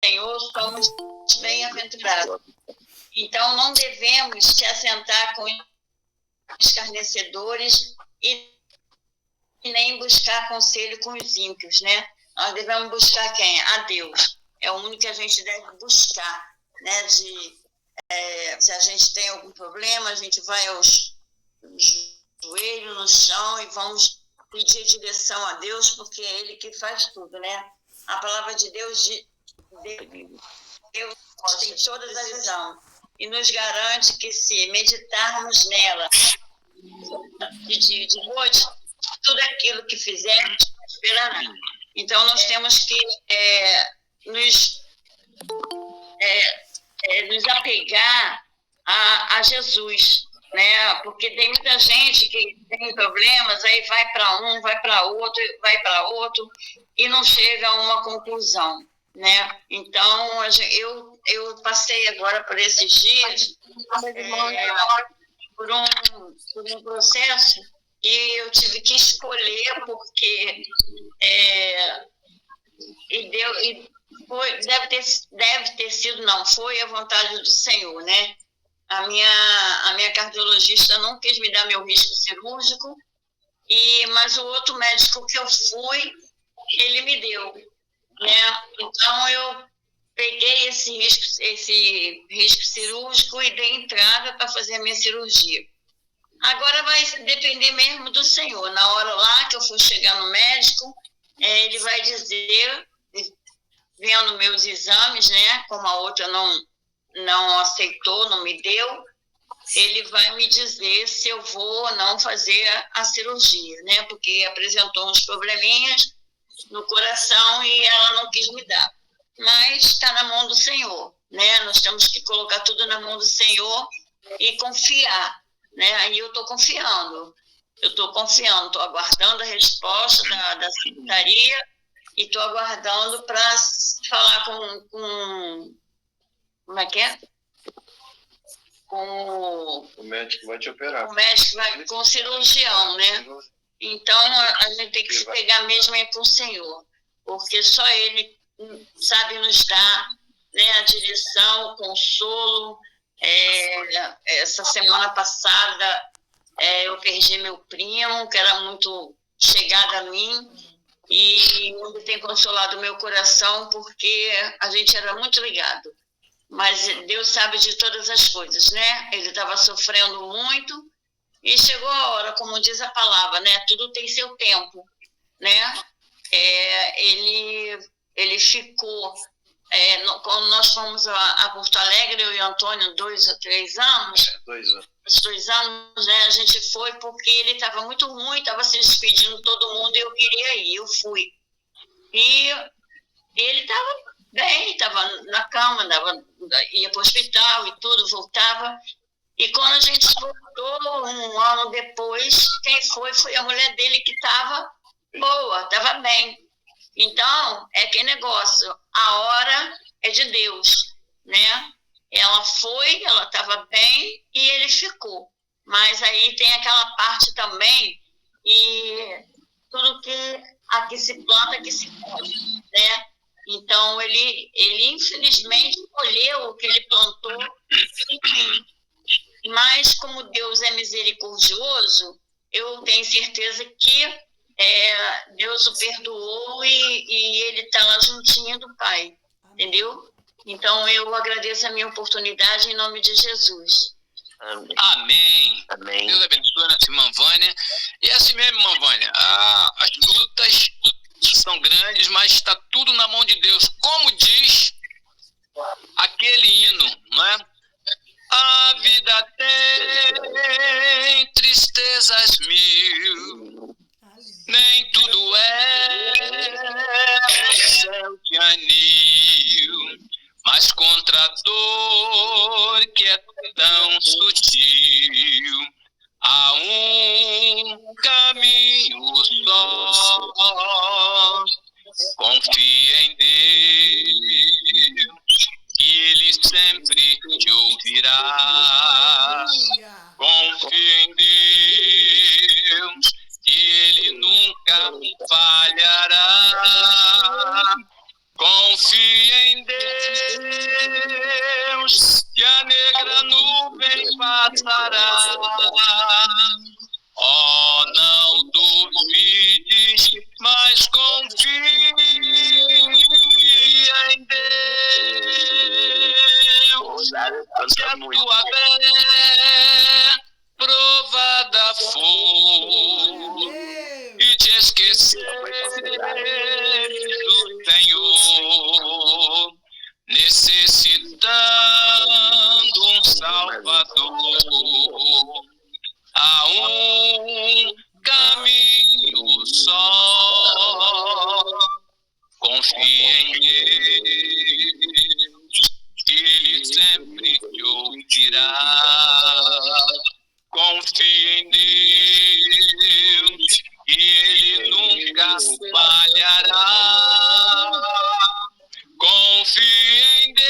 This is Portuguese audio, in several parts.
Senhor, somos bem-aventurados. Então, não devemos se assentar com escarnecedores e nem buscar conselho com os ímpios, né? Nós devemos buscar quem? A Deus. É o único que a gente deve buscar, né? Se a gente tem algum problema, a gente vai aos joelhos no chão e vamos pedir direção a Deus, porque é Ele que faz tudo, né? A palavra de Deus tem toda a visão e nos garante que se meditarmos nela de dia e de noite, tudo aquilo que fizermos prosperará. Então, nós temos que nos apegar a Jesus, né? Porque tem muita gente que tem problemas, aí vai para um, vai para outro, e não chega a uma conclusão, né? Então, eu passei agora por esses dias por um processo e eu tive que escolher, porque foi a vontade do Senhor, né? A minha cardiologista não quis me dar meu risco cirúrgico, mas o outro médico que eu fui, ele me deu, né? Então, eu peguei esse risco cirúrgico e dei entrada para fazer a minha cirurgia. Agora vai depender mesmo do Senhor. Na hora lá que eu for chegar no médico, ele vai dizer, vendo meus exames, né? Como a outra não aceitou, não me deu, ele vai me dizer se eu vou ou não fazer a cirurgia, né? Porque apresentou uns probleminhas no coração e ela não quis me dar. Mas está na mão do Senhor, né? Nós temos que colocar tudo na mão do Senhor e confiar, né? Aí eu estou confiando, estou aguardando a resposta da secretaria e estou aguardando para falar com como é que é? O médico vai te operar. O médico com o cirurgião, né? Então, a gente tem que se pegar mesmo com o Senhor, porque só Ele sabe nos dar, né, a direção, o consolo. Essa semana passada, eu perdi meu primo, que era muito chegado a mim, e ele tem consolado meu coração, porque a gente era muito ligado. Mas Deus sabe de todas as coisas, né? Ele estava sofrendo muito e chegou a hora, como diz a palavra, né? Tudo tem seu tempo, né? Ele ficou... quando nós fomos a Porto Alegre, eu e o Antônio, 2 ou 3 anos... 2 anos. Os 2 anos, né? A gente foi porque ele estava muito ruim, estava se despedindo de todo mundo e eu queria ir, eu fui. E ele estava bem, estava na cama, ia para o hospital e tudo, voltava. E quando a gente voltou, 1 ano depois, quem foi a mulher dele que estava boa, estava bem. Então, é aquele negócio, a hora é de Deus, né? Ela foi, ela estava bem e ele ficou. Mas aí tem aquela parte também, e tudo que aqui se planta, aqui se colhe, né? Então, ele infelizmente colheu o que ele plantou, mas como Deus é misericordioso, eu tenho certeza que Deus o perdoou e ele está lá juntinho do Pai, entendeu? Então, eu agradeço a minha oportunidade em nome de Jesus. Amém. Amém. Deus abençoe a nossa irmã Vânia. E assim mesmo, irmã Vânia, as lutas são grandes, mas está tudo na mão de Deus. Como diz aquele hino, não é? A vida tem tristezas mil, nem tudo é céu de anil, mas contra a dor que é tão sutil, há um caminho só. Confia em Deus, e Ele sempre te ouvirá. Confia em Deus, e Ele nunca falhará. Confia em Deus, viverá. Confie em Deus, e Ele nunca falhará. Confie em Deus,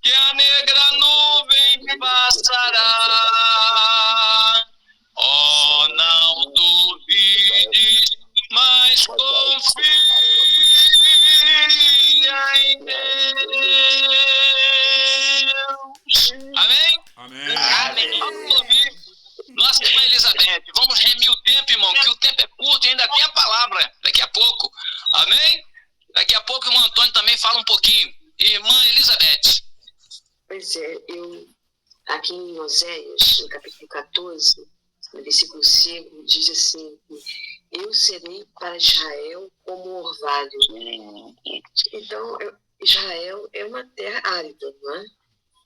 que a negra nuvem passará. Oh, não duvides, mas confia em Deus. Amém? Amém. Amém. Vamos ouvir nossa irmã Elizabeth. Vamos remir o tempo, irmão, que o tempo é curto e ainda tem a palavra daqui a pouco. Amém? Daqui a pouco o irmão Antônio também fala um pouquinho. Irmã Elizabeth. Pois é, aqui em Oséias, no capítulo 14, no versículo 5, diz assim: eu serei para Israel como orvalho. Então, Israel é uma terra árida, não é?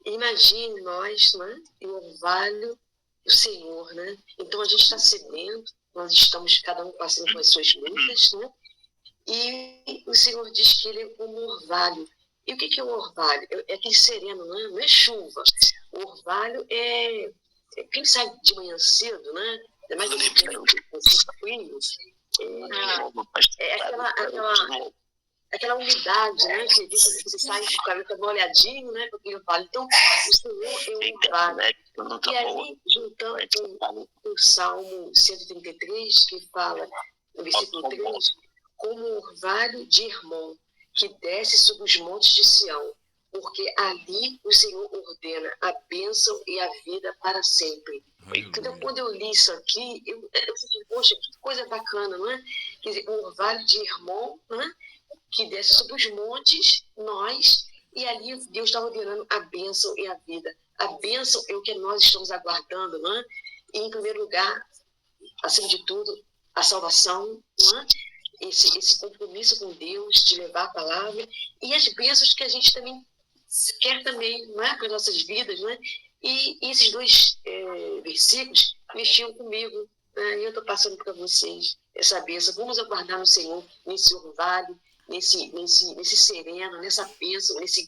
Imagine nós, não é? E o orvalho do Senhor, né? Então, a gente está sedento, nós estamos cada um passando por as suas lutas, né? E o Senhor diz que ele é como orvalho. E o que é o orvalho? É aquele sereno, né? Não é chuva. O orvalho quem sai de manhã cedo, né? É mais frio. Aquela umidade, né? Que você sai com o cabelo molhadinho, né? Com aquele orvalho. Então, o Senhor é um orvalho. E aí, juntando com o Salmo 133, que fala, no versículo 3, como o orvalho de Hermon, que desce sobre os montes de Sião, porque ali o Senhor ordena a bênção e a vida para sempre. Então, quando eu li isso aqui, eu senti, poxa, que coisa bacana, não é? Quer dizer, o orvalho de Hermon, não é? Que desce sobre os montes, nós, e ali Deus está ordenando a bênção e a vida. A bênção é o que nós estamos aguardando, não é? E, em primeiro lugar, acima de tudo, a salvação, não é? Esse compromisso com Deus, de levar a palavra, e as bênçãos que a gente também quer também, não é? Para as nossas vidas, não é? E esses dois versículos mexiam comigo, né? E eu estou passando para vocês essa bênção. Vamos aguardar no Senhor, nesse orvalho, nesse sereno, nessa bênção, nisso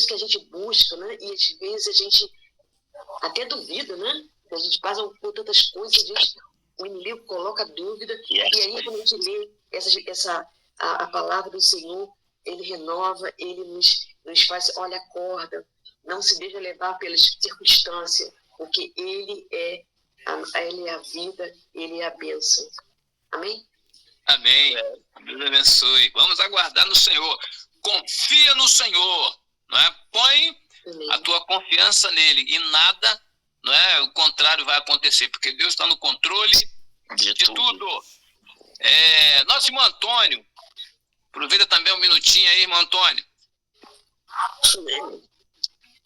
que a gente busca, né? E às vezes a gente até duvida, né? A gente passa por tantas coisas, o inimigo coloca dúvida, e aí quando a gente lê a palavra do Senhor, ele renova, ele nos faz, olha, acorda, não se deixa levar pelas circunstâncias, porque ele é a vida, ele é a bênção. Amém? Amém. Deus abençoe. Vamos aguardar no Senhor. Confia no Senhor, não é? Põe a tua confiança nele e nada, não é? O contrário vai acontecer, porque Deus está no controle de tudo. Nosso irmão Antônio, aproveita também um minutinho aí, irmão Antônio.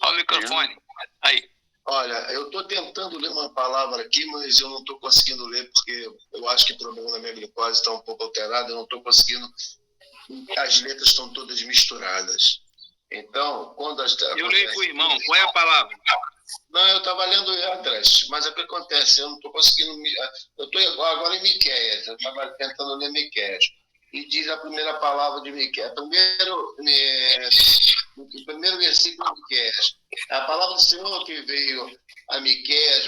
Olha o microfone. Aí. Olha, eu estou tentando ler uma palavra aqui, mas eu não estou conseguindo ler, porque eu acho que o problema da minha glicose está um pouco alterado, eu não estou conseguindo, as letras estão todas misturadas. Então, quando eu leio para o irmão, qual é a palavra? Não, eu estava lendo atrás, mas é o que acontece, eu não estou conseguindo, eu estou agora em Miqueias, eu estava tentando ler Miqueias, e diz a primeira palavra de Miqueias, o primeiro versículo de Miqueias, a palavra do Senhor que veio a Miqueias,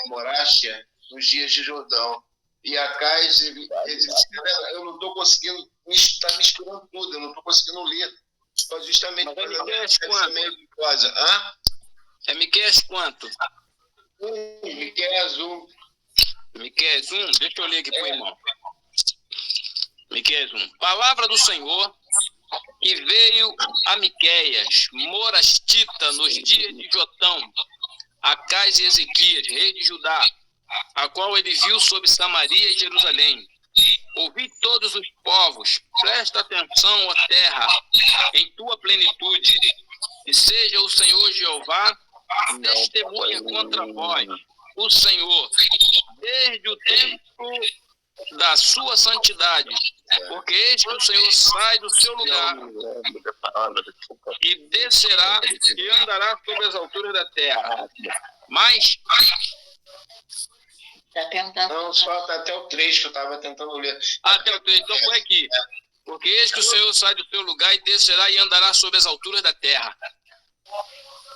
Moráxia, nos dias de Jordão, e Acais, eu não estou conseguindo, está misturando tudo, eu não estou conseguindo ler, justamente mas é Miqueias quanto? É Miqueias quanto? Miqueias 1. Miqueias 1, deixa eu ler aqui para o irmão. Miqueias 1. Palavra do Senhor que veio a Miqueias, morastita, nos dias de Jotão, Acais e Ezequias, rei de Judá, a qual ele viu sobre Samaria e Jerusalém. Ouvi todos os povos, presta atenção, ó terra, em tua plenitude, e seja o Senhor Jeová testemunha contra vós, o Senhor, desde o tempo da sua santidade, porque eis que o Senhor sai do seu lugar e descerá e andará sobre as alturas da terra. Mas não, só até o 3 que eu estava tentando ler. Até o 3, então foi aqui. Porque eis que o Senhor sai do seu lugar e descerá e andará sobre as alturas da terra.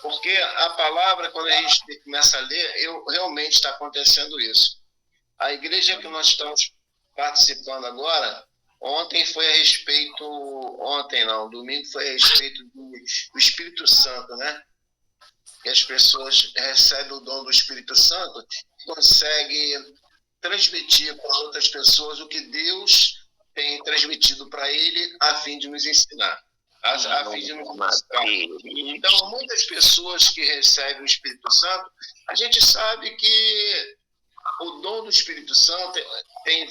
Porque a palavra, quando a gente começa a ler, realmente está acontecendo isso. A igreja que nós estamos participando agora, domingo foi a respeito do Espírito Santo, né? Que as pessoas recebem o dom do Espírito Santo e conseguem transmitir para outras pessoas o que Deus tem transmitido para ele a fim de nos ensinar, a fim de nos mostrar. Então, muitas pessoas que recebem o Espírito Santo, a gente sabe que o dom do Espírito Santo tem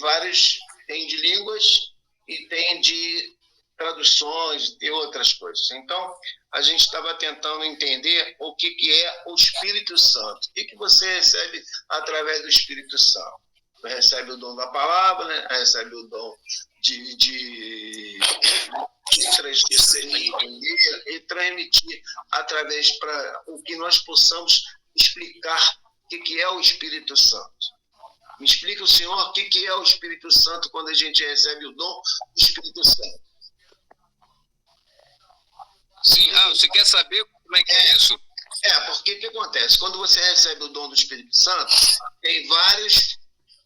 de línguas e tem de traduções e outras coisas. Então, a gente estava tentando entender o que é o Espírito Santo. O que você recebe através do Espírito Santo? Você recebe o dom da palavra, né? Recebe o dom de entender e transmitir através para o que nós possamos explicar o que é o Espírito Santo. Me explica, o Senhor, o que é o Espírito Santo quando a gente recebe o dom do Espírito Santo. Sim, você quer saber como é que é isso? Porque o que acontece? Quando você recebe o dom do Espírito Santo, tem vários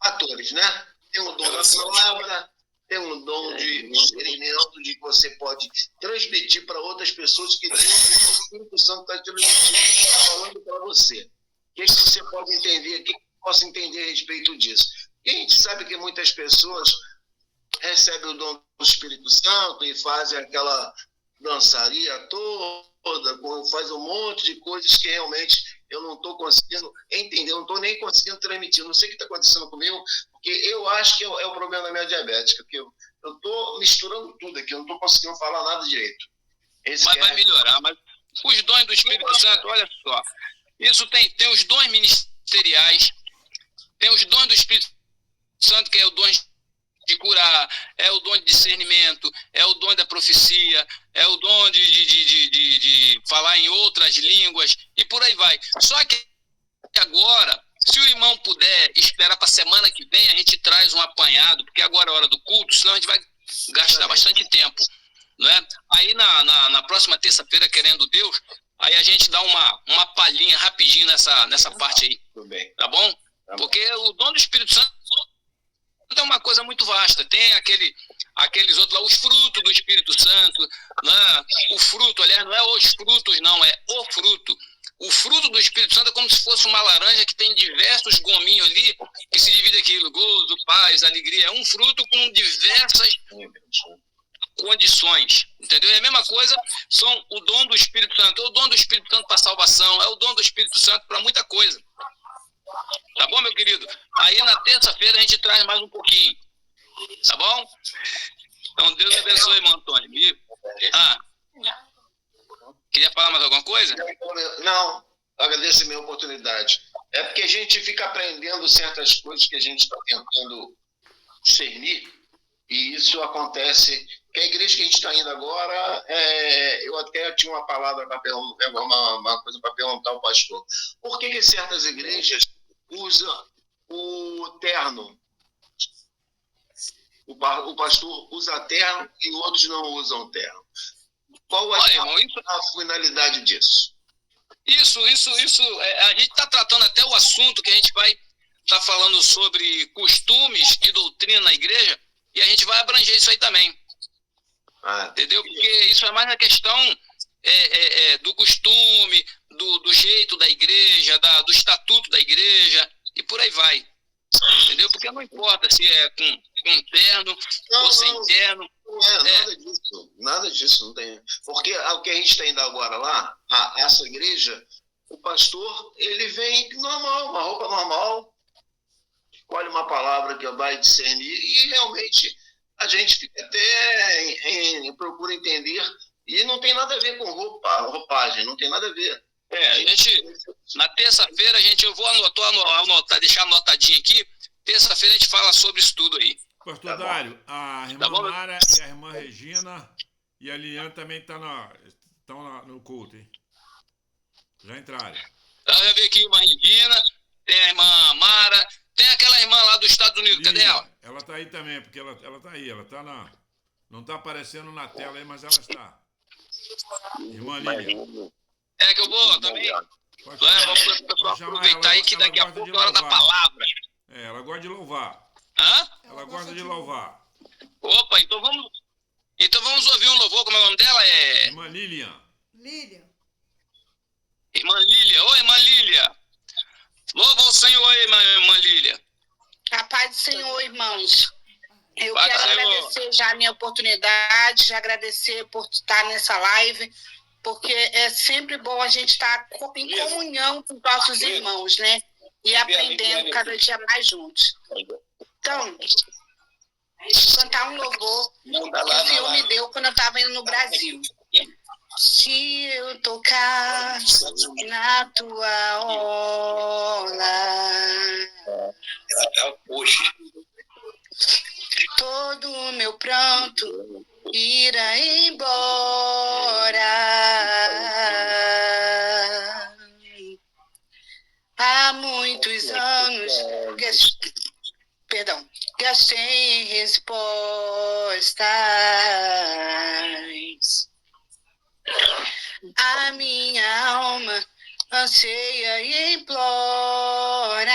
fatores, né? Tem o dom da palavra, tem um dom de discernimento, de que você pode transmitir para outras pessoas que Deus, o Espírito Santo está transmitindo, está falando para você. O que você pode entender, o que posso entender a respeito disso? Porque a gente sabe que muitas pessoas recebem o dom do Espírito Santo e fazem aquela dançaria toda, faz um monte de coisas que realmente eu não estou conseguindo entender, eu não estou nem conseguindo transmitir. Não sei o que está acontecendo comigo, porque eu acho que é o problema da minha diabética, porque eu estou misturando tudo aqui, eu não estou conseguindo falar nada direito. Mas vai melhorar. Mas os dons do Espírito Santo, olha só, isso tem os dons ministeriais, tem os dons do Espírito Santo, que é o dom de curar, é o dom de discernimento, é o dom da profecia, é o dom de falar em outras línguas, e por aí vai. Só que agora, se o irmão puder esperar para a semana que vem, a gente traz um apanhado, porque agora é a hora do culto, senão a gente vai gastar bastante tempo, né? Aí na próxima terça-feira, querendo Deus, aí a gente dá uma palhinha rapidinho nessa parte aí. Tudo bem. Tá bom? Porque o dom do Espírito Santo é uma coisa muito vasta. Tem aqueles outros lá, os frutos do Espírito Santo, né? O fruto, aliás, não é os frutos, não, é o fruto. O fruto do Espírito Santo é como se fosse uma laranja que tem diversos gominhos ali, que se divide aquilo, gozo, paz, alegria. É um fruto com diversas condições, entendeu? É a mesma coisa, são o dom do Espírito Santo. É o dom do Espírito Santo para salvação, é o dom do Espírito Santo para muita coisa. Tá bom, meu querido? Aí na terça-feira a gente traz mais um pouquinho. Tá bom? Então Deus abençoe, irmão Antônio. Queria falar mais alguma coisa? Não, agradeço a minha oportunidade. É porque a gente fica aprendendo certas coisas que a gente está tentando discernir, e isso acontece. Que a igreja que a gente está indo agora, eu até tinha uma palavra para perguntar, uma coisa para perguntar ao pastor. Por que certas igrejas usam o terno? O pastor usa terno e outros não usam terno. Qual é a finalidade disso? Isso. A gente está tratando até o assunto que a gente vai estar falando sobre costumes e doutrina na igreja, e a gente vai abranger isso aí também. Entendeu? Porque isso é mais a questão do costume, do jeito da igreja, do estatuto da igreja, e por aí vai. Entendeu? Porque não importa se é com terno ou sem terno. Nada disso não tem. Porque o que a gente está indo agora lá, essa igreja, o pastor, ele vem normal, uma roupa normal, escolhe uma palavra que vai discernir, e realmente a gente fica até procura entender, e não tem nada a ver com roupagem, não tem nada a ver. Na terça-feira, eu vou anotar, deixar anotadinho aqui. Terça-feira a gente fala sobre isso tudo aí. Pastor Dário, a irmã Mara e a irmã Regina e a Liliane também estão no culto, hein? Já entraram. Já vi aqui a irmã Regina, tem a irmã Mara, tem aquela irmã lá dos Estados Unidos, cadê ela? Ela está aí também, porque ela está aí, ela está não está aparecendo na tela aí, mas ela está. Irmã Liliane. É que eu vou também. Pode Vamos para o pessoal aproveitar aí que daqui a pouco é hora da palavra. Ela gosta de louvar. Hã? Ela gosta de louvar. Opa, então vamos ouvir um louvor. Como é o nome dela? Irmã Lilian. Irmã Lília. Oi, irmã Lília. Louva ao Senhor, irmã Lília. A paz do Senhor, irmãos. Eu Paz quero do Senhor. agradecer já a minha oportunidade, já agradecer por estar nessa live, porque é sempre bom a gente estar em comunhão com nossos irmãos, né? E aprendendo cada dia mais juntos. Então, vou cantar um louvor que o Senhor me deu quando eu estava indo no Brasil. Se eu tocar na tua orla, todo o meu pranto irá embora. Há muitos anos gastei em respostas. A minha alma anseia e implora.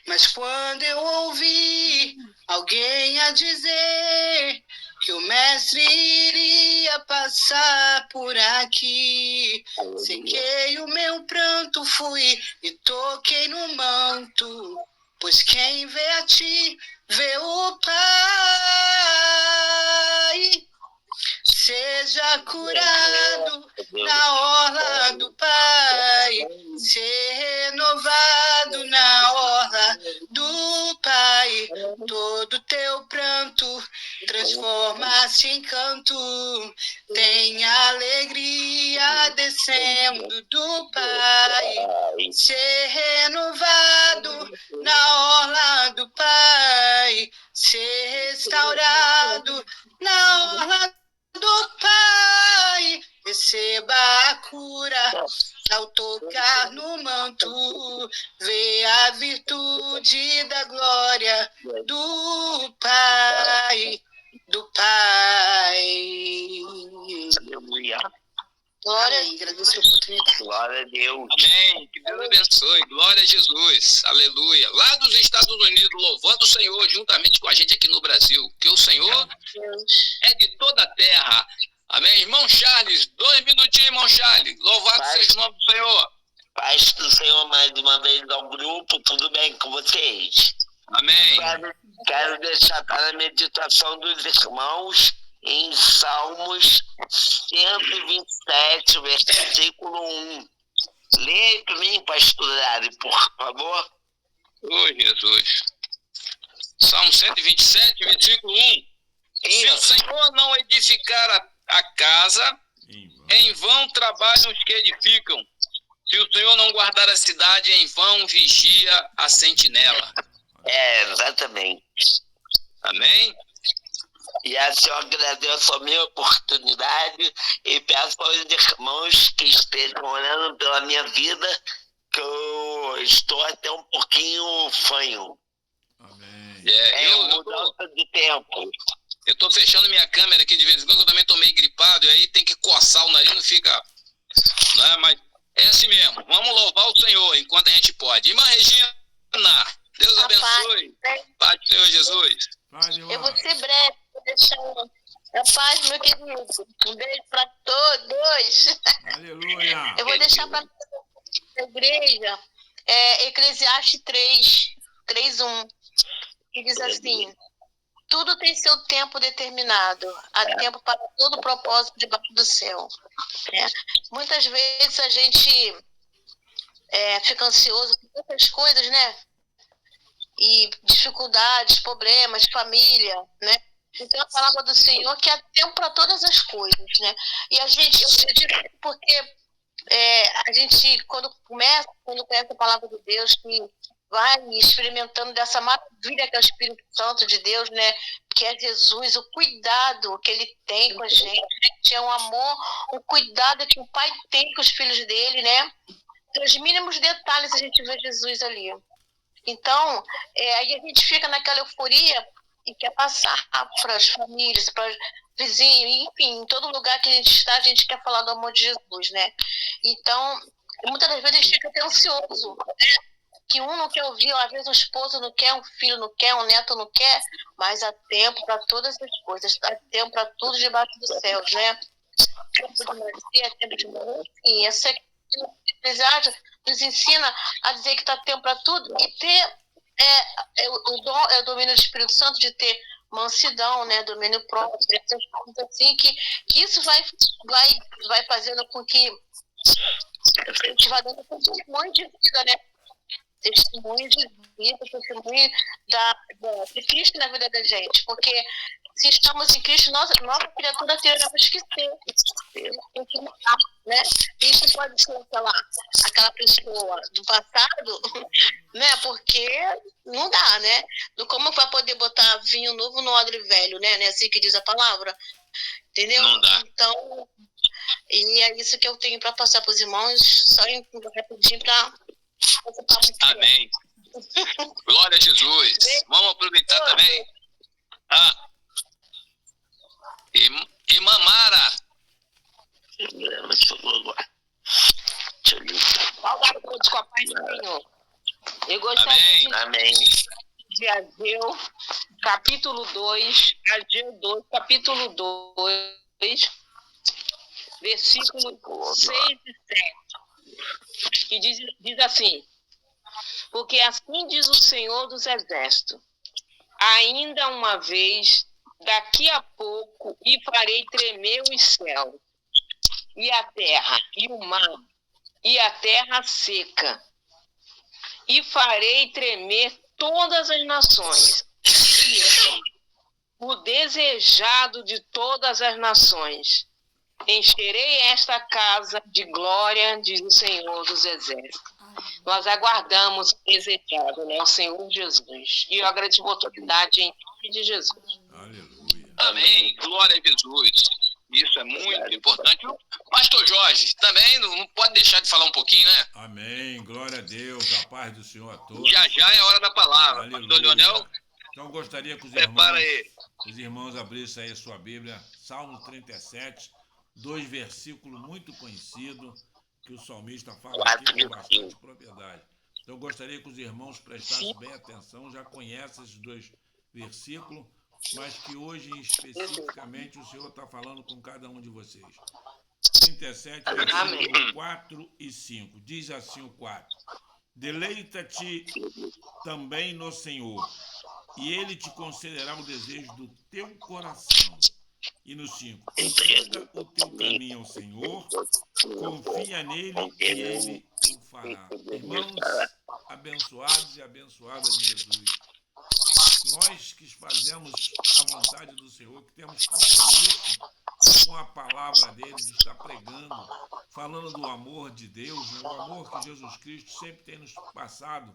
Mas quando eu ouvi alguém a dizer que o mestre iria passar por aqui, sequei o meu pranto, fui e toquei no manto, pois quem vê a ti, vê o Pai. Seja curado na orla do Pai, ser renovado na orla do Pai. Todo teu pranto transforma-se em canto, tem alegria descendo do Pai. Ser renovado na orla do Pai, ser restaurado na orla do Pai. Receba a cura ao tocar no manto, vê a virtude da glória do Pai, do Pai. Aleluia. Glória, agradeço a oportunidade. Glória a Deus. Amém. Que Deus abençoe. Glória a Jesus. Aleluia. Lá dos Estados Unidos, louvando o Senhor juntamente com a gente aqui no Brasil. Que o Senhor é de toda a terra. Amém. Irmão Charles, 2 minutinhos, irmão Charles. Louvado seja o nome do Senhor. Paz do Senhor mais uma vez ao grupo. Tudo bem com vocês? Amém. Quero deixar para a meditação dos irmãos em Salmos 127, versículo 1. Leia para mim, pastor Ari, por favor. Ô, Jesus. Salmo 127, versículo 1. Se o Senhor não edificar a casa, em vão trabalham os que edificam. Se o Senhor não guardar a cidade, em vão vigia a sentinela. Exatamente. Amém? E assim eu agradeço a minha oportunidade e peço aos irmãos que estejam orando pela minha vida, que eu estou até um pouquinho fanho. Amém. Mudança de tempo. Eu tô fechando minha câmera aqui de vez em quando, eu também tô meio gripado, e aí tem que coçar o nariz, não fica... Né? Mas é assim mesmo, vamos louvar o Senhor enquanto a gente pode. Irmã Regina, Deus abençoe. Paz do Senhor Jesus. Eu vou ser breve, vou deixar a paz, meu querido. Um beijo para todos. Aleluia. Eu vou deixar para a igreja Eclesiastes 3:1, que diz assim: tudo tem seu tempo determinado, há tempo para todo propósito debaixo do céu. Muitas vezes a gente fica ansioso por tantas coisas, né? E dificuldades, problemas, família, né? Então a palavra do Senhor que há tempo para todas as coisas, né? E eu acredito porque a gente, quando conhece a palavra de Deus, que vai experimentando dessa maravilha que é o Espírito Santo de Deus, né? Que é Jesus, o cuidado que ele tem com a gente, é um amor, um cuidado que o Pai tem com os filhos dele, né? Então, os mínimos detalhes a gente vê Jesus ali. Então, aí a gente fica naquela euforia e quer passar para as famílias, para vizinho, enfim, em todo lugar que a gente está, a gente quer falar do amor de Jesus, né? Então, muitas das vezes a gente fica até ansioso, né? Que um não quer ouvir, às vezes um esposo não quer, um filho não quer, um neto não quer, mas há tempo para todas as coisas, há tempo para tudo debaixo dos céus, né? Tempo de nascer, tempo de morrer, enfim, essa Eclesiastes nos ensina a dizer que está tempo para tudo e ter o domínio do Espírito Santo, de ter mansidão, né, domínio próprio, essas coisas assim, que isso vai fazendo com que a gente vá dando testemunho de vida, né? Testemunho de vida, testemunho de Cristo na vida da gente, porque se estamos em Cristo, nova criatura teremos que ser, tem que mudar, né? Isso pode ser aquela pessoa do passado, né? Porque não dá, né? Como vai poder botar vinho novo no odre velho, né? É assim que diz a palavra, entendeu? Não dá. Então, e é isso que eu tenho para passar para os irmãos, só rapidinho para... Amém. Glória a Jesus. Vamos aproveitar também. Irmã Mara. Saudade todos com a paz do Senhor. Eu gostaria de Ageu, capítulo 2, Ageu 2, capítulo 2, versículos 6 e 7, que diz assim: porque assim diz o Senhor dos Exércitos, ainda uma vez, daqui a pouco, e farei tremer os céus, e a terra, e o mar, e a terra seca, e farei tremer todas as nações, o desejado de todas as nações. Encherei esta casa de glória, diz o Senhor dos Exércitos. Nós aguardamos o desejado, né? O Senhor Jesus. E eu agradeço a oportunidade em nome de Jesus. Aleluia. Amém. Glória a Jesus. Isso é muito importante. Pastor Jorge, também não pode deixar de falar um pouquinho, né? Amém. Glória a Deus. A paz do Senhor a todos. Já é a hora da palavra. Aleluia. Pastor Leonel, então eu gostaria que prepara aí. os irmãos abrissem aí a sua Bíblia, Salmo 37, 2 versículos muito conhecidos, que o salmista fala aqui com bastante propriedade. Então eu gostaria que os irmãos prestassem bem atenção, já conhecem esses 2 versículos, mas que hoje especificamente o Senhor está falando com cada um de vocês. 37, versículo 4 e 5. Diz assim o 4: deleita-te também no Senhor, e Ele te concederá o desejo do teu coração. E no 5, entrega o teu caminho ao Senhor, confia nele e Ele o fará. Irmãos abençoados e abençoadas de Jesus, nós que fazemos a vontade do Senhor, que temos compromisso com a palavra dele, de estar pregando, falando do amor de Deus, né? O amor que Jesus Cristo sempre tem nos passado.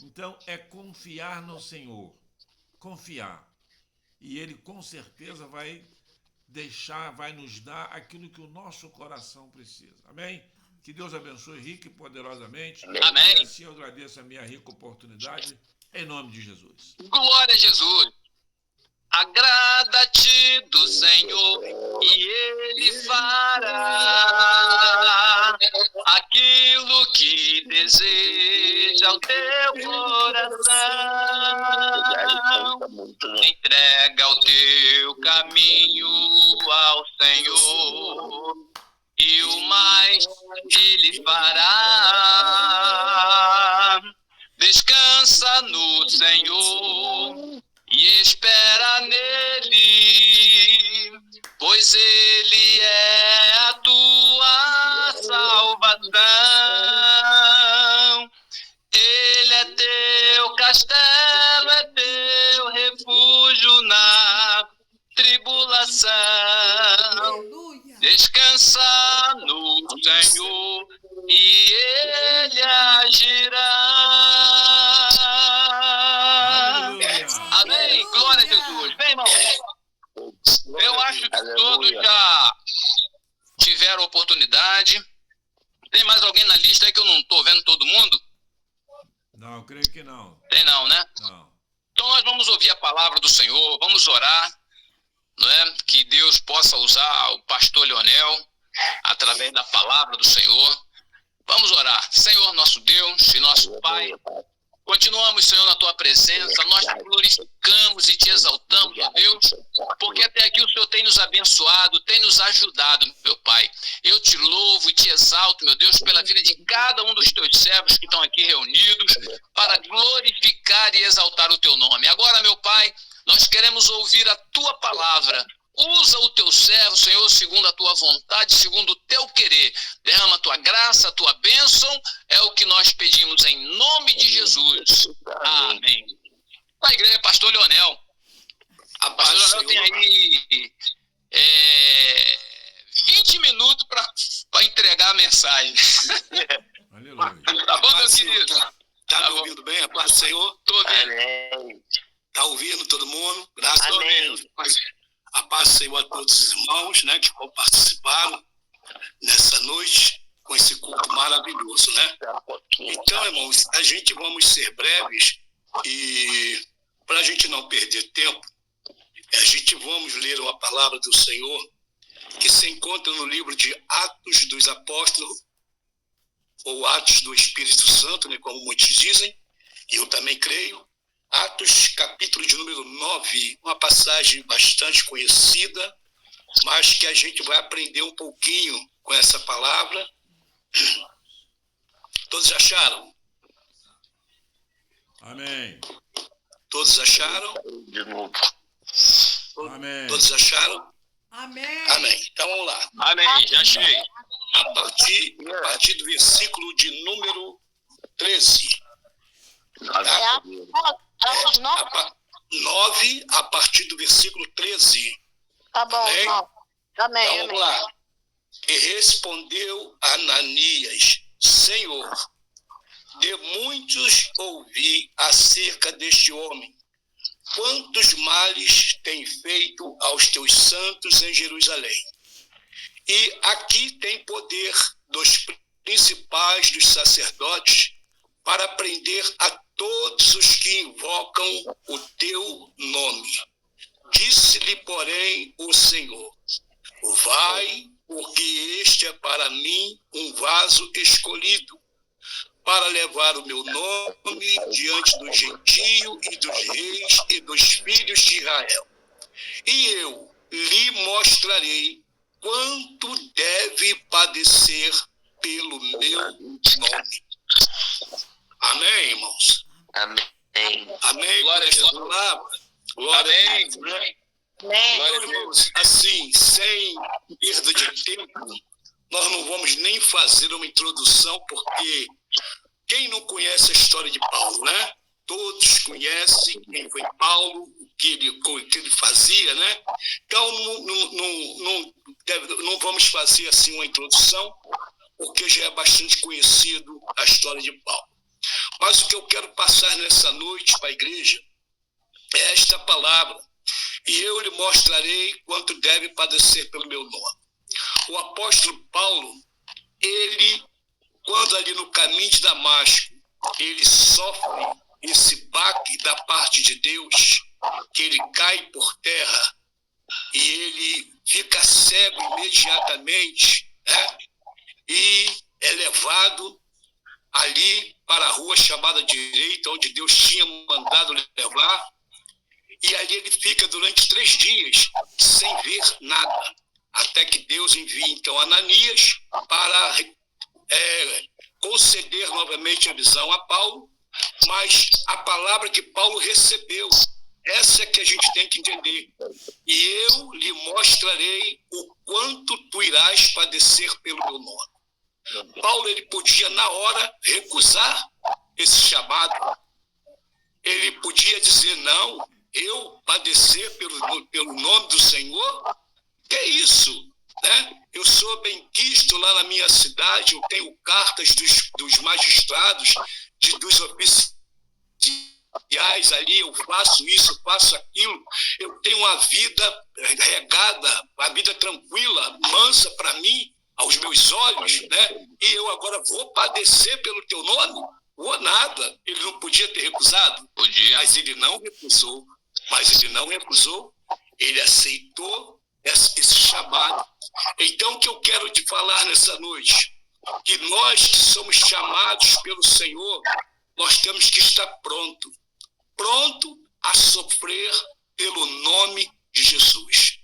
Então, é confiar no Senhor, confiar. E Ele com certeza vai nos dar aquilo que o nosso coração precisa. Amém? Que Deus abençoe rica e poderosamente. Amém. E assim eu agradeço a minha rica oportunidade, em nome de Jesus. Glória a Jesus. Agrada-te do Senhor e Ele fará aquilo que deseja o teu coração. Entrega o teu caminho ao Senhor e o mais Ele fará. Descansa no Senhor e espera nele, pois Ele é a tua salvação. Ele é teu castelo, é teu refúgio na tribulação. Descansa no Senhor e Ele agirá. Aleluia. Amém. Glória a Jesus. Bem, irmão, eu acho que todos já tiveram oportunidade. Tem mais alguém na lista aí que eu não estou vendo todo mundo? Não, eu creio que não. Tem não, né? Não. Então nós vamos ouvir a palavra do Senhor, vamos orar, não é? Que Deus possa usar o pastor Leonel através da palavra do Senhor. Vamos orar. Senhor, nosso Deus e nosso Pai, continuamos, Senhor, na Tua presença, nós te glorificamos e te exaltamos, ó Deus, porque até aqui o Senhor tem nos abençoado, tem nos ajudado, meu Pai. Eu te louvo e te exalto, meu Deus, pela vida de cada um dos Teus servos que estão aqui reunidos para glorificar e exaltar o Teu nome. Agora, meu Pai, nós queremos ouvir a Tua palavra. Usa o Teu servo, Senhor, segundo a Tua vontade, segundo o Teu querer. Derrama a Tua graça, a Tua bênção, é o que nós pedimos em nome de Jesus. Amém. A igreja, pastor Leonel. Pastor Leonel tem aí 20 minutos para entregar a mensagem. Aleluia. Tá bom, meu querido? Tá me ouvindo bem? A paz do Senhor? Tô ouvindo. Tá ouvindo todo mundo? Graças a Deus. A paz do Senhor a todos os irmãos, né, que participaram nessa noite com esse culto maravilhoso, né? Então, irmãos, a gente vamos ser breves e para a gente não perder tempo, a gente vamos ler uma palavra do Senhor que se encontra no livro de Atos dos Apóstolos ou Atos do Espírito Santo, né, como muitos dizem, e eu também creio. Atos, capítulo de número 9, uma passagem bastante conhecida, mas que a gente vai aprender um pouquinho com essa palavra. Todos acharam? Amém. Todos acharam? Amém. Todos acharam? Amém. Amém. Então vamos lá. Amém, já achei. A partir do versículo de número 13. Tá? 9, a partir do versículo 13. Tá bom, Amém? irmão. Amém, Então vamos lá. E respondeu Ananias: Senhor, de muitos ouvi acerca deste homem, quantos males tem feito aos teus santos em Jerusalém. E aqui tem poder dos principais dos sacerdotes para prender a todos os que invocam o teu nome. Disse-lhe, porém, o Senhor: vai, porque este é para mim um vaso escolhido, para levar o meu nome diante do gentio e dos reis e dos filhos de Israel. E eu lhe mostrarei quanto deve padecer pelo meu nome. Amém, irmãos? Amém. Amém. Glória a Por essa Deus. palavra. Glória Amém. a Deus, né? Glória a Deus. Irmãos, assim, sem perda de tempo, nós não vamos nem fazer uma introdução, porque quem não conhece a história de Paulo, né? Todos conhecem quem foi Paulo, o que ele fazia, né? Então, não vamos fazer assim uma introdução, porque já é bastante conhecido a história de Paulo. Mas o que eu quero passar nessa noite para a igreja é esta palavra: e eu lhe mostrarei quanto deve padecer pelo meu nome. O apóstolo Paulo, ele, quando ali no caminho de Damasco, ele sofre esse baque da parte de Deus, que ele cai por terra e ele fica cego imediatamente, né? E é levado ali para a rua chamada direita, onde Deus tinha mandado levar, e ali ele fica durante 3 dias sem ver nada, até que Deus envia então Ananias para conceder novamente a visão a Paulo, mas a palavra que Paulo recebeu, essa é que a gente tem que entender: e eu lhe mostrarei o quanto tu irás padecer pelo meu nome. Paulo, ele podia na hora recusar esse chamado, ele podia dizer: não, eu padecer pelo nome do Senhor? Que é isso? Né? Eu sou benquisto lá na minha cidade, eu tenho cartas dos magistrados, dos oficiais ali, eu faço isso, faço aquilo, eu tenho uma vida regada, uma vida tranquila, mansa para mim, aos meus olhos, né? E eu agora vou padecer pelo teu nome? Ou nada. Ele não podia ter recusado? Podia. Mas ele não recusou. Ele aceitou esse chamado quero te falar nessa noite, que nós que somos chamados pelo Senhor, nós temos que estar pronto a sofrer pelo nome de Jesus.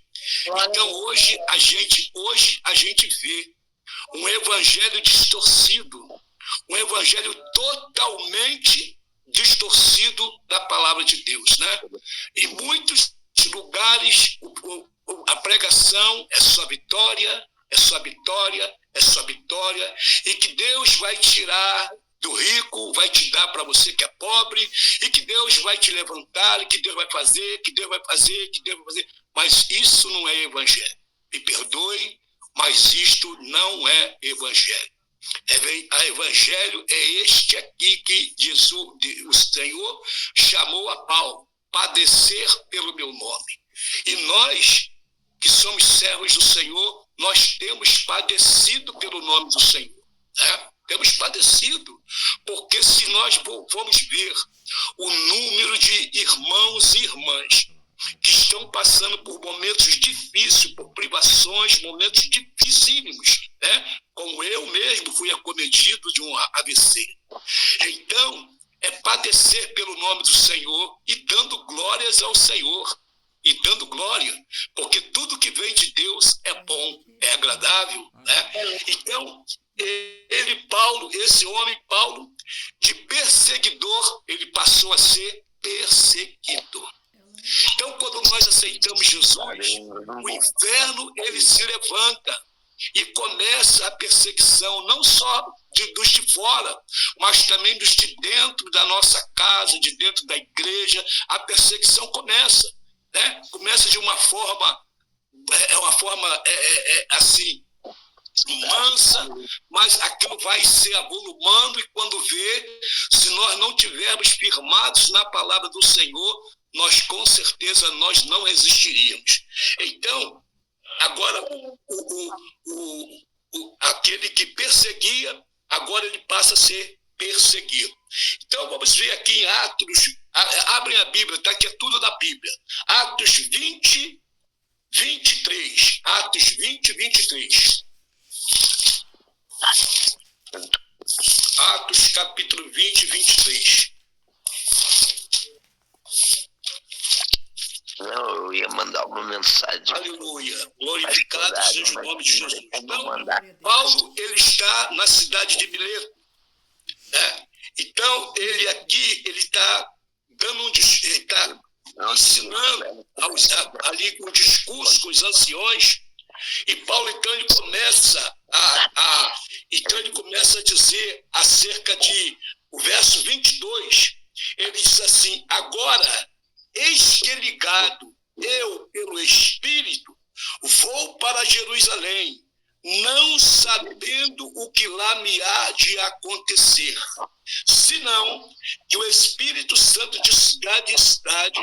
Então hoje a gente vê um evangelho distorcido, um evangelho totalmente distorcido da palavra de Deus, né? Em muitos lugares a pregação é só vitória, é só vitória, é só vitória, e que Deus vai tirar do rico, vai te dar para você que é pobre, e que Deus vai te levantar, e que Deus vai fazer, que Deus vai fazer, que Deus vai fazer. Mas isso não é evangelho. Me perdoe, mas isto não é evangelho. A evangelho é este aqui que o Senhor chamou a Paulo, padecer pelo meu nome. E nós, que somos servos do Senhor, nós temos padecido pelo nome do Senhor, né? Temos padecido, porque se nós vamos ver o número de irmãos e irmãs que estão passando por momentos difíceis, por privações, momentos dificílimos, né? Como eu mesmo fui acometido de um AVC. Então, é padecer pelo nome do Senhor e dando glórias ao Senhor. E dando glória, porque tudo que vem de Deus é bom, é agradável, né? Então, esse homem Paulo, de perseguidor, ele passou a ser perseguidor. Então, quando nós aceitamos Jesus, o inferno, ele se levanta e começa a perseguição, não só dos de fora, mas também dos de dentro da nossa casa, de dentro da igreja. A perseguição começa, né? Começa de uma forma, assim, mansa, mas aquilo vai se avolumando, e quando vê, se nós não tivermos firmados na palavra do Senhor, nós com certeza nós não resistiríamos. Então, agora aquele que perseguia, agora ele passa a ser perseguido. Então vamos ver aqui em Atos, abrem a Bíblia, está aqui, é tudo da Bíblia. Atos 20, 23. Atos 20, 23. Atos capítulo 20, 23. Não, eu ia mandar uma mensagem. Aleluia. Glorificado seja o nome de Jesus. Então, Paulo, ele está na cidade de Mileto, né? Então, ele aqui, ele está dando ele está ensinando ali com o discurso, com os anciões. E Paulo, então, ele começa a dizer acerca de o verso 22. Ele diz assim: agora, eis que ligado eu pelo Espírito vou para Jerusalém, não sabendo o que lá me há de acontecer, senão que o Espírito Santo de cidade em cidade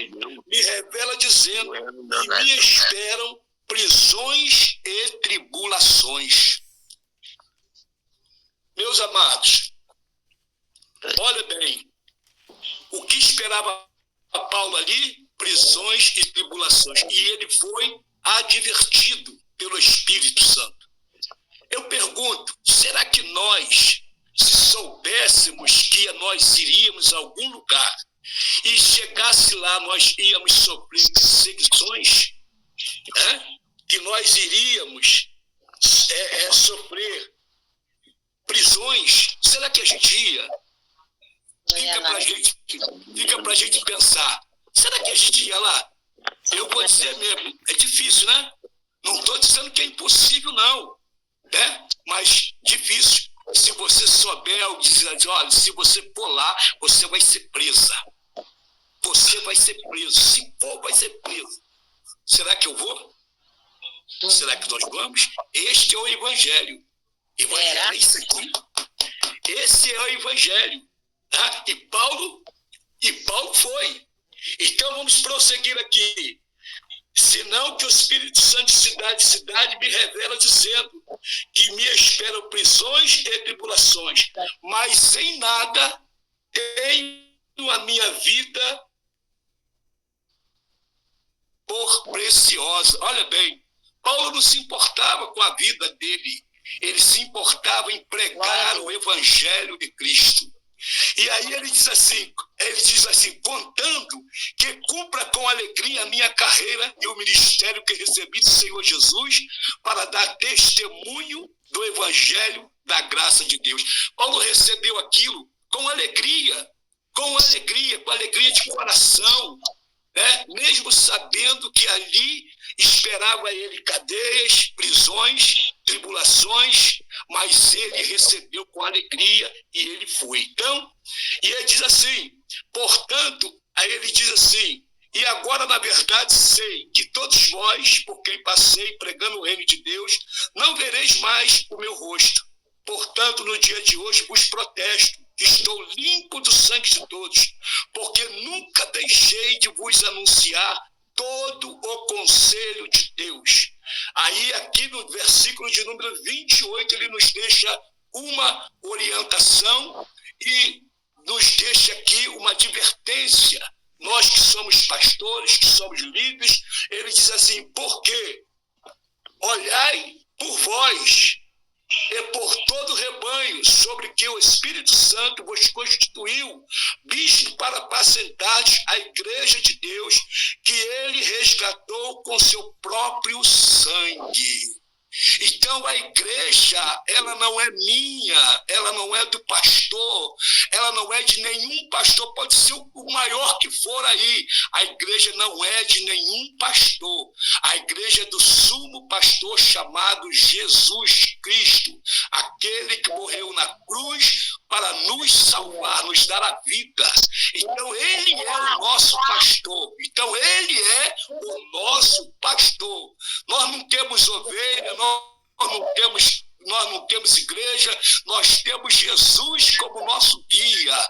me revela dizendo que me esperam prisões e tribulações. Meus amados, olha bem, o que esperava a Paulo ali? Prisões e tribulações. E ele foi advertido pelo Espírito Santo. Eu pergunto, será que nós, se soubéssemos que nós iríamos a algum lugar e chegasse lá, nós íamos sofrer perseguições, né? Que nós iríamos sofrer prisões, será que a gente ia? Fica para a gente pensar. Será que a gente ia lá? Eu vou dizer mesmo, é difícil, né? Não estou dizendo que é impossível, não, né? Mas difícil. Se você souber, dizer, olha, se você for lá, você vai ser presa. Você vai ser preso. Se for, vai ser preso. Será que eu vou? Será que nós vamos? Este é o Evangelho. Evangelho é isso aqui. Esse é o Evangelho. Tá? E Paulo foi. Então vamos prosseguir aqui. Senão que o Espírito Santo de cidade em cidade me revela dizendo que me esperam prisões e tribulações, mas em nada tenho a minha vida por preciosa. Olha bem, Paulo não se importava com a vida dele, Ele se importava em pregar o evangelho de Cristo. E aí ele diz assim, contando que cumpra com alegria a minha carreira e o ministério que recebi do Senhor Jesus para dar testemunho do evangelho da graça de Deus. Paulo recebeu aquilo com alegria de coração, né? Mesmo sabendo que ali esperava ele cadeias, prisões, tribulações, mas ele recebeu com alegria e ele foi. Então, e ele diz assim, portanto, aí ele diz assim, e agora, na verdade, sei que todos vós, por quem passei pregando o reino de Deus, não vereis mais o meu rosto. Portanto, no dia de hoje vos protesto, que estou limpo do sangue de todos, porque nunca deixei de vos anunciar todo o conselho de Deus. Aí, aqui no versículo de número 28, ele nos deixa uma orientação e nos deixa aqui uma advertência. Nós que somos pastores, que somos líderes, ele diz assim, porque olhai por vós e por todo o rebanho sobre que o Espírito Santo vos constituiu, bispo para apacentar a igreja de Deus, que ele resgatou com seu próprio sangue. Então a igreja, ela não é minha, ela não é do pastor, ela não é de nenhum pastor, pode ser o maior que for aí. A igreja não é de nenhum pastor, a igreja é do sumo pastor chamado Jesus Cristo, aquele que morreu na cruz para nos salvar, nos dar a vida. Então ele é o nosso pastor, então ele é o nosso pastor. Nós não temos ovelha, nós não temos igreja, nós temos Jesus como nosso guia,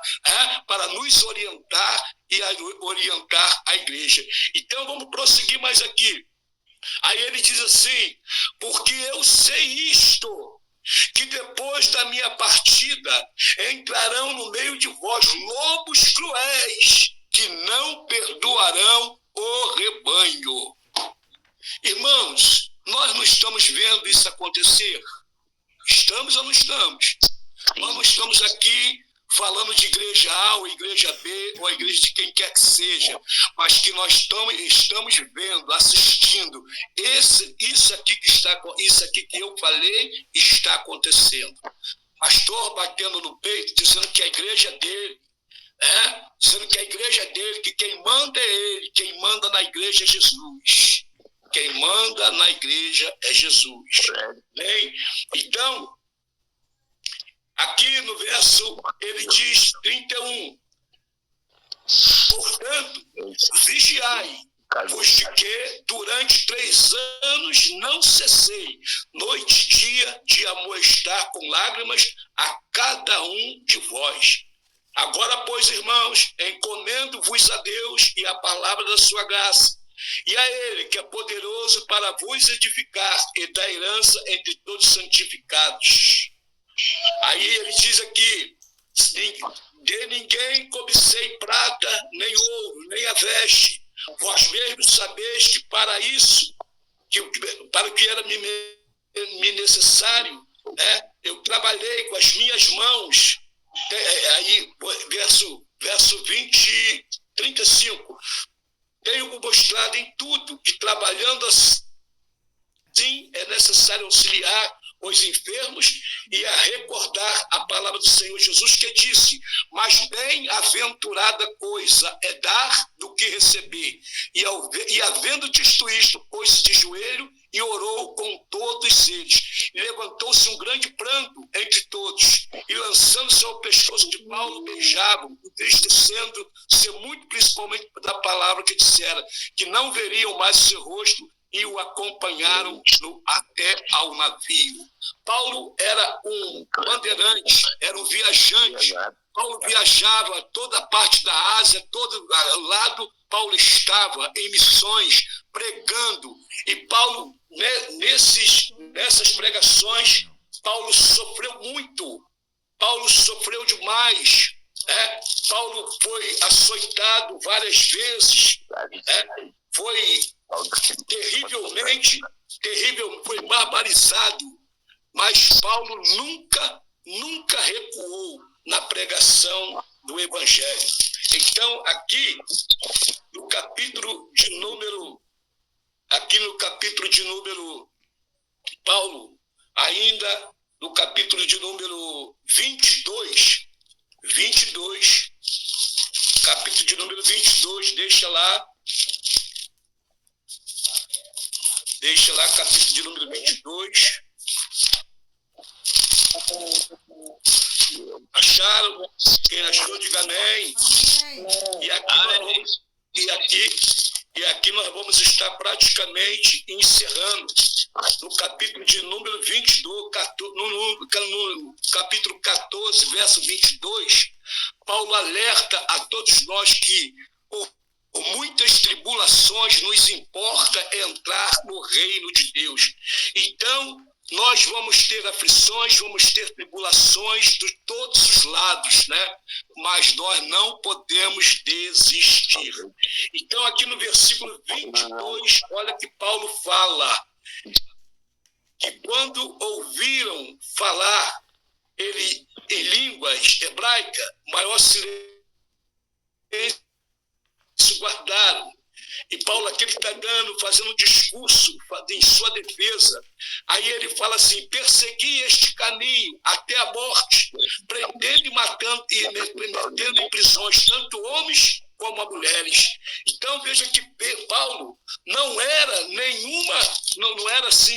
para nos orientar e orientar a igreja. Então vamos prosseguir mais aqui. Aí ele diz assim, porque eu sei isto, que depois da minha partida entrarão no meio de vós lobos cruéis, que não perdoarão o rebanho. Irmãos, nós não estamos vendo isso acontecer? Estamos ou não estamos? Nós não estamos aqui falando de igreja A ou igreja B ou a igreja de quem quer que seja, mas que nós estamos vendo, assistindo. Isso aqui que eu falei está acontecendo. Pastor batendo no peito, dizendo que a igreja dele, dizendo que a igreja dele, que quem manda é ele, quem manda na igreja é Jesus. Quem manda na igreja é Jesus. Bem, então, aqui no verso, ele diz 31, portanto, vigiai, pois de que durante 3 anos não cessei, noite e dia, de amoestar com lágrimas a cada um de vós. Agora, pois, irmãos, encomendo-vos a Deus e a palavra da sua graça, e a ele que é poderoso para vos edificar e dar herança entre todos santificados. Aí ele diz aqui, de ninguém cobicei prata, nem ouro, nem a veste. Vós mesmos sabeis que para isso, para o que era me necessário, eu trabalhei com as minhas mãos. Aí, verso 35. Tenho mostrado em tudo que trabalhando assim é necessário auxiliar os enfermos e a recordar a palavra do Senhor Jesus, que disse, mas bem-aventurada coisa é dar do que receber. E havendo dito isto, pôs-se de joelho e orou com todos eles. E levantou-se um grande pranto entre todos, e lançando-se ao pescoço de Paulo, beijavam, entristecendo-se muito, principalmente da palavra que dissera, que não veriam mais o seu rosto, e o acompanharam até ao navio. Paulo era um bandeirante, era um viajante. Paulo viajava toda a parte da Ásia, todo lado Paulo estava em missões, pregando. E Paulo, nessas pregações, Paulo sofreu muito. Paulo sofreu demais. Paulo foi açoitado várias vezes. Foi foi barbarizado Mas Paulo nunca recuou na pregação do Evangelho. Então, aqui no capítulo de número, Paulo, ainda no capítulo de número 22, capítulo de número 22, deixa lá, capítulo de número 22. Acharam? Quem achou, diga amém. E aqui nós vamos estar praticamente encerrando no capítulo de número 22, no capítulo 14, verso 22, Paulo alerta a todos nós que por muitas tribulações nos importa entrar no reino de Deus. Então, nós vamos ter aflições, vamos ter tribulações de todos os lados, né? Mas nós não podemos desistir. Então, aqui no versículo 22, olha que Paulo fala que quando ouviram falar ele em línguas hebraicas, maior silêncio guardaram. E Paulo aqui está fazendo um discurso em sua defesa. Aí ele fala assim: persegui este caminho até a morte, prendendo e matando e metendo em prisões tanto homens como a mulheres. Então veja que Paulo não era não era assim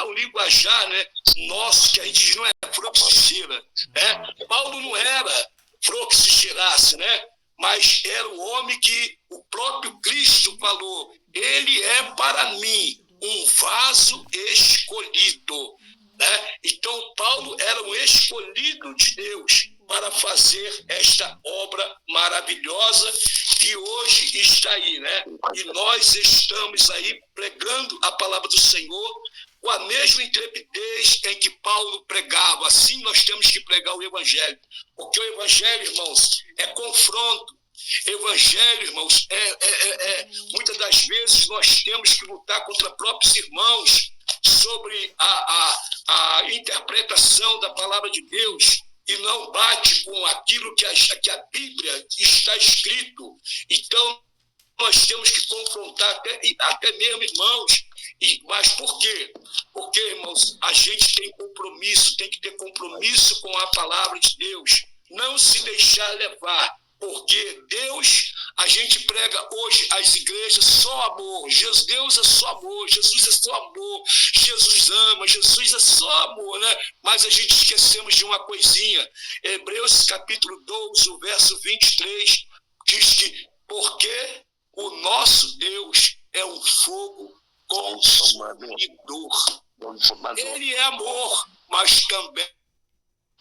o linguajar, né, nosso, que a gente diz não é flor que se cheira, né? Paulo não era flor que se cheirasse, né? Mas era o homem que o próprio Cristo falou: ele é para mim um vaso escolhido, né? Então Paulo era um escolhido de Deus para fazer esta obra maravilhosa que hoje está aí, né? E nós estamos aí pregando a palavra do Senhor com a mesma intrepidez em que Paulo pregava. Assim nós temos que pregar o Evangelho, porque o Evangelho, irmãos, é confronto. Evangelho, irmãos, muitas das vezes nós temos que lutar contra próprios irmãos sobre a interpretação da palavra de Deus, e não bate com aquilo que a Bíblia está escrito. Então, nós temos que confrontar até mesmo irmãos. Mas por quê? Porque, irmãos, a gente tem que ter compromisso com a palavra de Deus. Não se deixar levar. Porque Deus, a gente prega hoje as igrejas só amor. Deus é só amor, Jesus é só amor, Jesus ama, Jesus é só amor, né? Mas a gente esquecemos de uma coisinha. Hebreus capítulo 12, o verso 23, diz que porque o nosso Deus é um fogo consumidor. Ele é amor, mas também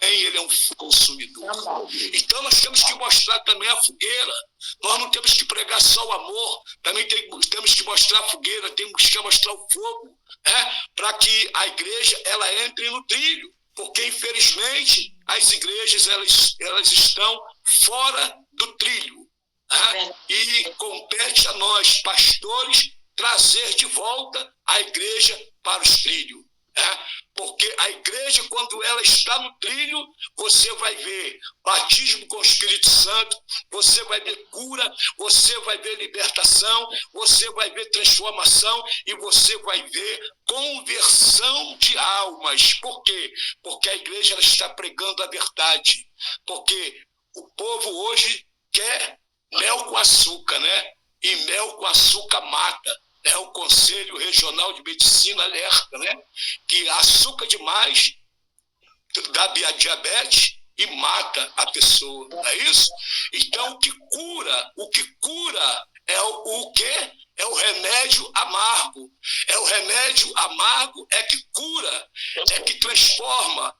ele é um consumidor. Então nós temos que mostrar também a fogueira. Nós não temos que pregar só o amor, também temos que mostrar a fogueira, temos que mostrar o fogo, né? Para que a igreja ela entre no trilho, porque infelizmente as igrejas elas estão fora do trilho, né? E compete a nós, pastores, trazer de volta a igreja para os trilhos. Porque a igreja, quando ela está no trilho, você vai ver batismo com o Espírito Santo, você vai ver cura, você vai ver libertação, você vai ver transformação e você vai ver conversão de almas. Por quê? Porque a igreja ela está pregando a verdade. Porque o povo hoje quer mel com açúcar, né? E mel com açúcar mata. O Conselho Regional de Medicina alerta, né, que açúcar demais dá diabetes e mata a pessoa, não é isso? Então, o que cura é o quê? É o remédio amargo. É o remédio amargo que cura, que transforma,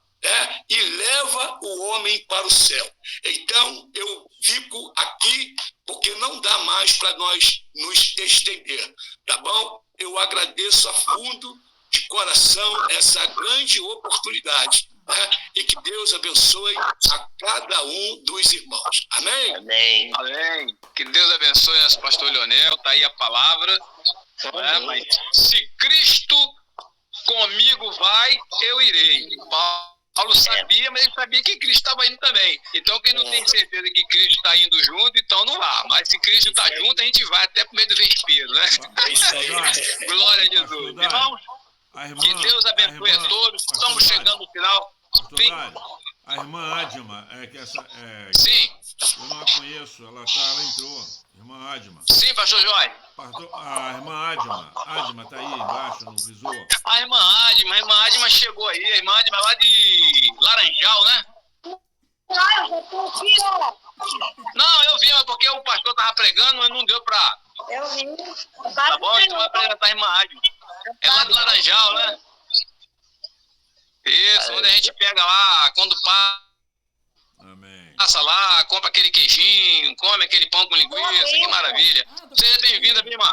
e leva o homem para o céu. Então, eu fico aqui porque não dá mais para nós nos estender, tá bom? Eu agradeço a fundo, de coração, essa grande oportunidade, né? E que Deus abençoe a cada um dos irmãos. Amém? Amém. Amém. Que Deus abençoe nosso pastor Leonel, está aí a palavra. Né? Mas se Cristo comigo vai vai, eu irei. Paulo sabia, mas ele sabia que Cristo estava indo também. Então, quem não tem certeza que Cristo está indo junto, então não vá. Mas se Cristo está junto, a gente vai até pro meio do vespeiro, né? Glória a Jesus. Irmãos, que Deus abençoe a todos. Estamos chegando no final. Sim. A irmã Adma, Sim. Eu não a conheço, ela entrou. Irmã Adma. Sim, pastor Jorge. A irmã Adma está aí embaixo no visor. A irmã Adma chegou aí. A irmã Adma é lá de Laranjal, né? Não, eu vi, mas porque o pastor estava pregando, mas não deu para... Eu vi. Tá bom, então vai apresentar a irmã Adma. É lá de Laranjal, né? Isso, onde a gente pega lá, quando passa lá, compra aquele queijinho, come aquele pão com linguiça, que maravilha. Seja bem-vinda, minha irmã.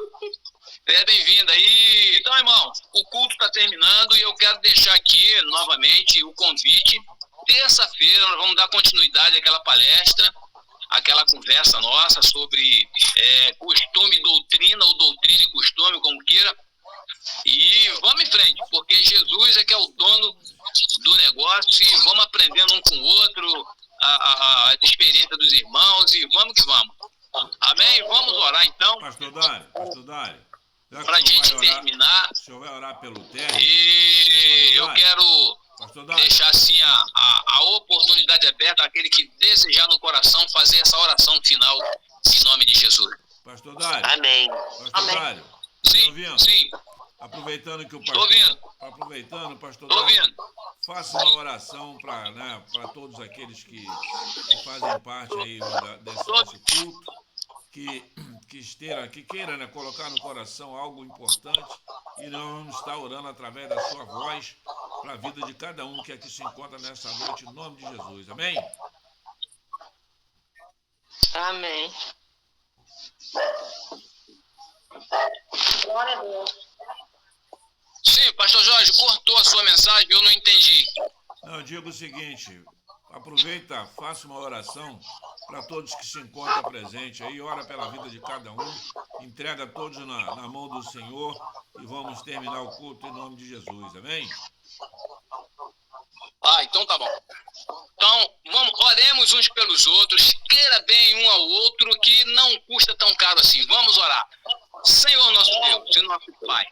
Seja bem-vinda aí. Então, irmão, o culto está terminando e eu quero deixar aqui, novamente, o convite. Terça-feira nós vamos dar continuidade àquela palestra, aquela conversa nossa sobre costume e doutrina, ou doutrina e costume, como queira. E vamos em frente, porque Jesus é que é o dono do negócio e vamos aprendendo um com o outro, a experiência dos irmãos e vamos que vamos. Amém? Vamos orar então. Pastor Dário. Para a gente terminar. O senhor vai orar pelo término? E eu quero deixar assim a oportunidade aberta àquele que desejar no coração fazer essa oração final em nome de Jesus. Pastor Dário. Amém. Pastor Dário. Sim. Aproveitando que o pastor... Pastor Dário, faça uma oração para todos aqueles que fazem parte aí desse culto, que queira colocar no coração algo importante, e nós vamos estar orando através da sua voz para a vida de cada um que aqui se encontra nessa noite, em nome de Jesus. Amém? Amém. Glória a Deus. Sim, pastor Jorge, cortou a sua mensagem, eu não entendi. Não, eu digo o seguinte, aproveita, faça uma oração para todos que se encontram presentes aí, ora pela vida de cada um, entrega todos na mão do Senhor e vamos terminar o culto em nome de Jesus, amém? Então tá bom. Então, oremos uns pelos outros, queira bem um ao outro, que não custa tão caro assim. Vamos orar. Senhor nosso Deus e nosso Pai,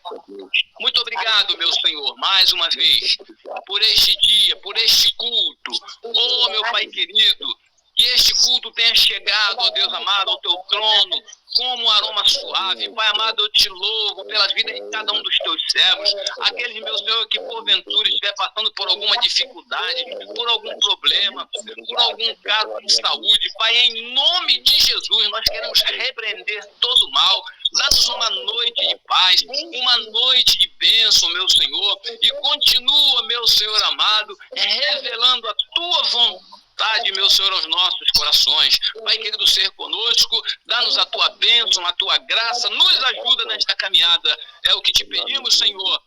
muito obrigado, meu Senhor, mais uma vez, por este dia, por este culto. Oh, meu Pai querido, que este culto tenha chegado, ó Deus amado, ao teu trono, como um aroma suave. Pai amado, eu te louvo pela vida de cada um dos teus servos, aqueles, meu Senhor, que porventura estiver passando por alguma dificuldade, por algum problema, por algum caso de saúde. Pai, em nome de Jesus, nós queremos repreender todo o mal. Dá-nos uma noite de paz, uma noite de bênção, meu Senhor, e continua, meu Senhor amado, revelando a tua vontade, meu Senhor, aos nossos corações. Pai querido, ser conosco, dá-nos a tua bênção, a tua graça, nos ajuda nesta caminhada. É o que te pedimos, Senhor,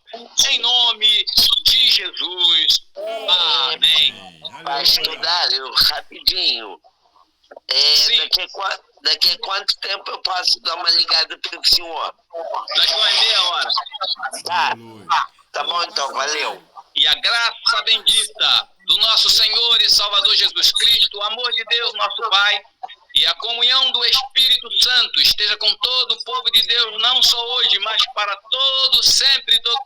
em nome de Jesus. Amém. Pastor Dário, rapidinho. Daqui a quanto tempo eu posso dar uma ligada para o senhor? Daqui a uma meia hora. Tá bom então, valeu. E a graça bendita do nosso Senhor e Salvador Jesus Cristo, o amor de Deus, nosso Pai, e a comunhão do Espírito Santo esteja com todo o povo de Deus, não só hoje, mas para todos, sempre, todos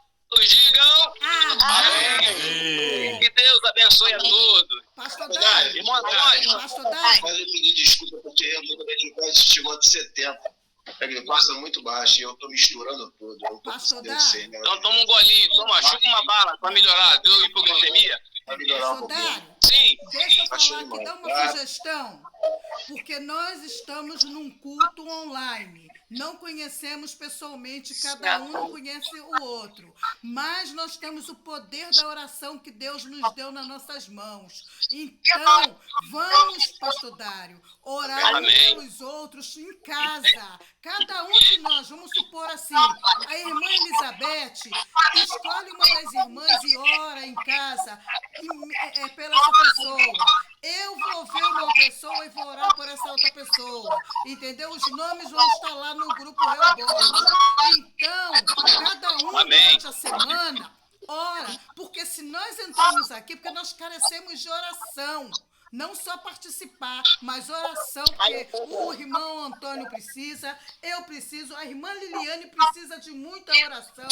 digam amém. Que Deus abençoe a todos. Pastor Dário, Pastor Dário. Mas eu pedi desculpa porque realmente quase chegou a 70. A glicose é muito baixa e eu tô misturando tudo. Pastor Dário. Então toma um golinho, chupa uma bala para melhorar, deu hipoglicemia. Para melhorar um pouquinho. Dário, sim. Deixa eu falar aqui, dá uma sugestão. Porque nós estamos num culto online. Não conhecemos pessoalmente, cada um não conhece o outro. Mas nós temos o poder da oração que Deus nos deu nas nossas mãos. Então, vamos, Pastor Dário, orar uns pelos outros em casa. Cada um de nós, vamos supor assim, a irmã Elizabeth escolhe uma das irmãs e ora em casa pela essa pessoa. Eu vou ver uma pessoa e vou orar por essa outra pessoa. Entendeu? Os nomes vão estar lá no grupo Rehoboth. Então, cada um durante a semana ora, porque se nós entramos aqui, porque nós carecemos de oração. Não só participar, mas oração, porque o irmão Antônio precisa, eu preciso, a irmã Liliane precisa de muita oração.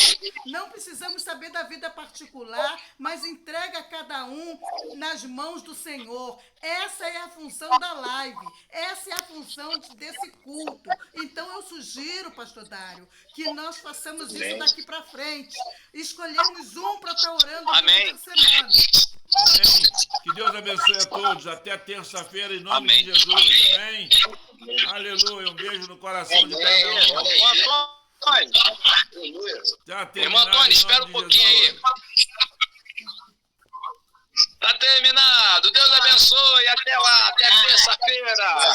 Não precisamos saber da vida particular, mas entrega cada um nas mãos do Senhor. Essa é a função da live, essa é a função desse culto. Então eu sugiro, pastor Dário, que nós façamos isso daqui para frente. Escolhemos um para estar orando durante a semana. Amém. Que Deus abençoe a todos. Até terça-feira, em nome de Jesus. Amém. Aleluia. Um beijo no coração de cada um. Irmão Antônio, espera um pouquinho aí. Tá terminado. Deus abençoe. Até lá. Até terça-feira.